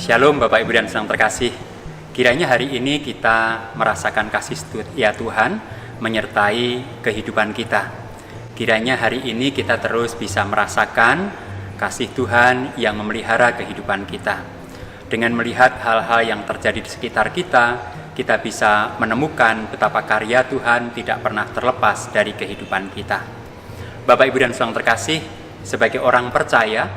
Shalom Bapak Ibu dan Saudara terkasih. Kiranya hari ini kita merasakan kasih setia Tuhan menyertai kehidupan kita. Kiranya hari ini kita terus bisa merasakan kasih Tuhan yang memelihara kehidupan kita. Dengan melihat hal-hal yang terjadi di sekitar kita, kita bisa menemukan betapa karya Tuhan tidak pernah terlepas dari kehidupan kita. Bapak Ibu dan Saudara terkasih, sebagai orang percaya,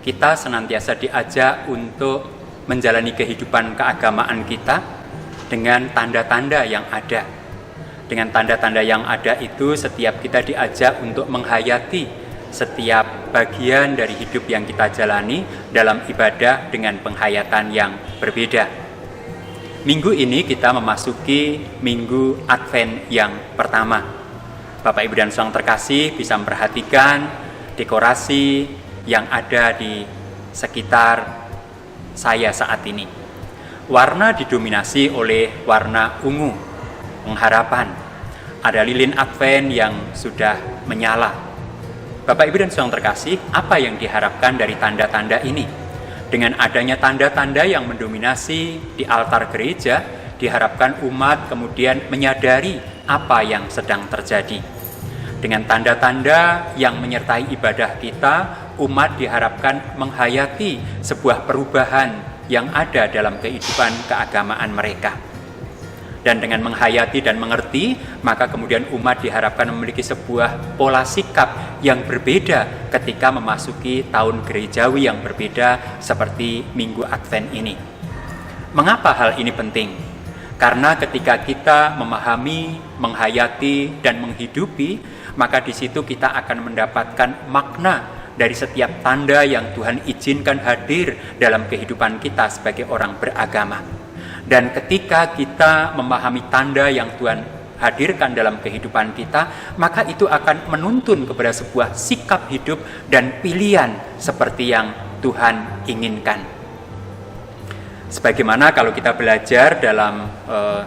kita senantiasa diajak untuk menjalani kehidupan keagamaan kita dengan tanda-tanda yang ada. Dengan tanda-tanda yang ada itu, setiap kita diajak untuk menghayati setiap bagian dari hidup yang kita jalani dalam ibadah dengan penghayatan yang berbeda. Minggu ini kita memasuki Minggu Advent yang pertama. Bapak Ibu dan Saudara terkasih bisa memperhatikan dekorasi yang ada di sekitar saya saat ini. Warna didominasi oleh warna ungu, pengharapan. Ada lilin Advent yang sudah menyala. Bapak Ibu dan Saudara terkasih, apa yang diharapkan dari tanda-tanda ini? Dengan adanya tanda-tanda yang mendominasi di altar gereja, diharapkan umat kemudian menyadari apa yang sedang terjadi. Dengan tanda-tanda yang menyertai ibadah kita, umat diharapkan menghayati sebuah perubahan yang ada dalam kehidupan keagamaan mereka. Dan dengan menghayati dan mengerti, maka kemudian umat diharapkan memiliki sebuah pola sikap yang berbeda ketika memasuki tahun gerejawi yang berbeda seperti Minggu Advent ini. Mengapa hal ini penting? Karena ketika kita memahami, menghayati, dan menghidupi, maka di situ kita akan mendapatkan makna dari setiap tanda yang Tuhan izinkan hadir dalam kehidupan kita sebagai orang beragama. Dan ketika kita memahami tanda yang Tuhan hadirkan dalam kehidupan kita, maka itu akan menuntun kepada sebuah sikap hidup dan pilihan seperti yang Tuhan inginkan. Sebagaimana kalau kita belajar dalam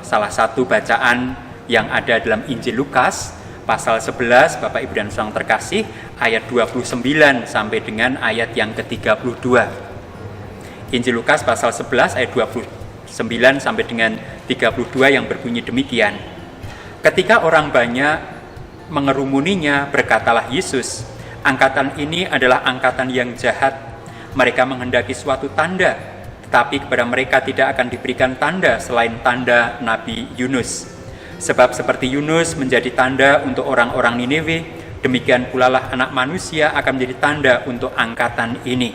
salah satu bacaan yang ada dalam Injil Lukas, pasal 11, Bapak Ibu dan Saudara terkasih, ayat 29 sampai dengan ayat yang ke-32. Injil Lukas pasal 11 ayat 29 sampai dengan 32 yang berbunyi demikian. Ketika orang banyak mengerumuninya, berkatalah Yesus, "Angkatan ini adalah angkatan yang jahat. Mereka menghendaki suatu tanda, tetapi kepada mereka tidak akan diberikan tanda selain tanda Nabi Yunus. Sebab seperti Yunus menjadi tanda untuk orang-orang Niniwe, demikian pula lah Anak Manusia akan menjadi tanda untuk angkatan ini.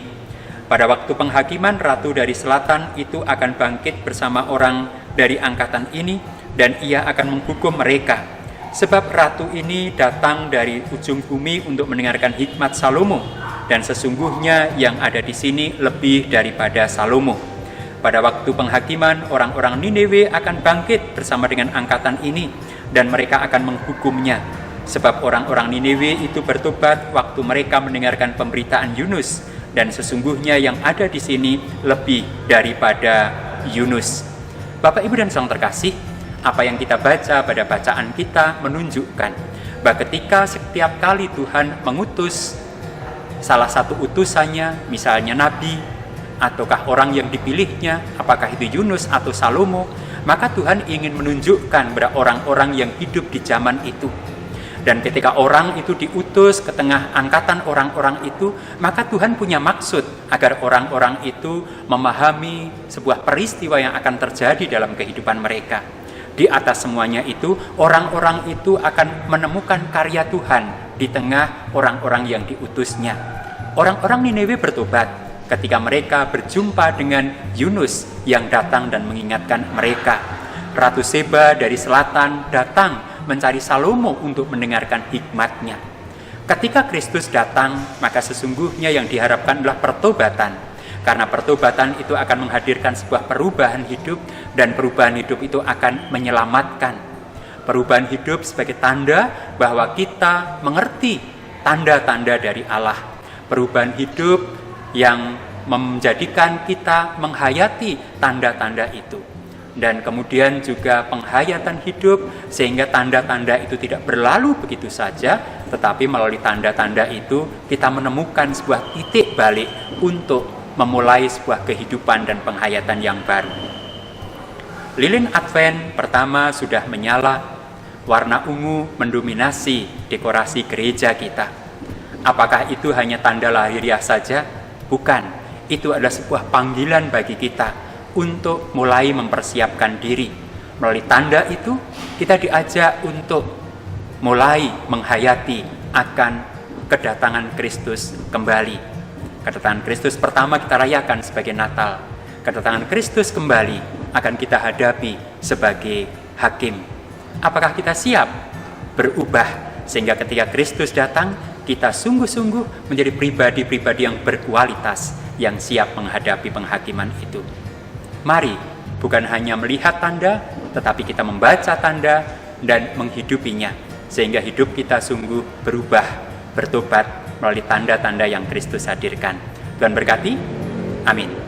Pada waktu penghakiman, ratu dari selatan itu akan bangkit bersama orang dari angkatan ini, dan ia akan menghukum mereka. Sebab ratu ini datang dari ujung bumi untuk mendengarkan hikmat Salomo, dan sesungguhnya yang ada di sini lebih daripada Salomo. Pada waktu penghakiman, orang-orang Niniwe akan bangkit bersama dengan angkatan ini, dan mereka akan menghukumnya. Sebab orang-orang Niniwe itu bertobat waktu mereka mendengarkan pemberitaan Yunus, dan sesungguhnya yang ada di sini lebih daripada Yunus." Bapak Ibu dan Saudara terkasih, apa yang kita baca pada bacaan kita menunjukkan bahwa ketika setiap kali Tuhan mengutus salah satu utusannya, misalnya Nabi, ataukah orang yang dipilihnya, apakah itu Yunus atau Salomo, maka Tuhan ingin menunjukkan kepada orang-orang yang hidup di zaman itu. Dan ketika orang itu diutus ke tengah angkatan orang-orang itu, maka Tuhan punya maksud agar orang-orang itu memahami sebuah peristiwa yang akan terjadi dalam kehidupan mereka. Di atas semuanya itu, orang-orang itu akan menemukan karya Tuhan di tengah orang-orang yang diutusnya. Orang-orang Niniwe bertobat ketika mereka berjumpa dengan Yunus yang datang dan mengingatkan mereka. Ratu Seba dari selatan datang mencari Salomo untuk mendengarkan hikmatnya. Ketika Kristus datang, maka sesungguhnya yang diharapkan adalah pertobatan. Karena pertobatan itu akan menghadirkan sebuah perubahan hidup, dan perubahan hidup itu akan menyelamatkan. Perubahan hidup sebagai tanda bahwa kita mengerti tanda-tanda dari Allah. Perubahan hidup yang menjadikan kita menghayati tanda-tanda itu. Dan kemudian juga penghayatan hidup sehingga tanda-tanda itu tidak berlalu begitu saja, tetapi melalui tanda-tanda itu kita menemukan sebuah titik balik untuk memulai sebuah kehidupan dan penghayatan yang baru. Lilin Advent pertama sudah menyala, warna ungu mendominasi dekorasi gereja kita. Apakah itu hanya tanda lahiriah saja? Bukan, itu adalah sebuah panggilan bagi kita untuk mulai mempersiapkan diri. Melalui tanda itu, kita diajak untuk mulai menghayati akan kedatangan Kristus kembali. Kedatangan Kristus pertama kita rayakan sebagai Natal. Kedatangan Kristus kembali akan kita hadapi sebagai Hakim. Apakah kita siap berubah sehingga ketika Kristus datang, kita sungguh-sungguh menjadi pribadi-pribadi yang berkualitas, yang siap menghadapi penghakiman itu? Mari, bukan hanya melihat tanda, tetapi kita membaca tanda dan menghidupinya, sehingga hidup kita sungguh berubah, bertobat melalui tanda-tanda yang Kristus hadirkan. Tuhan berkati. Amin.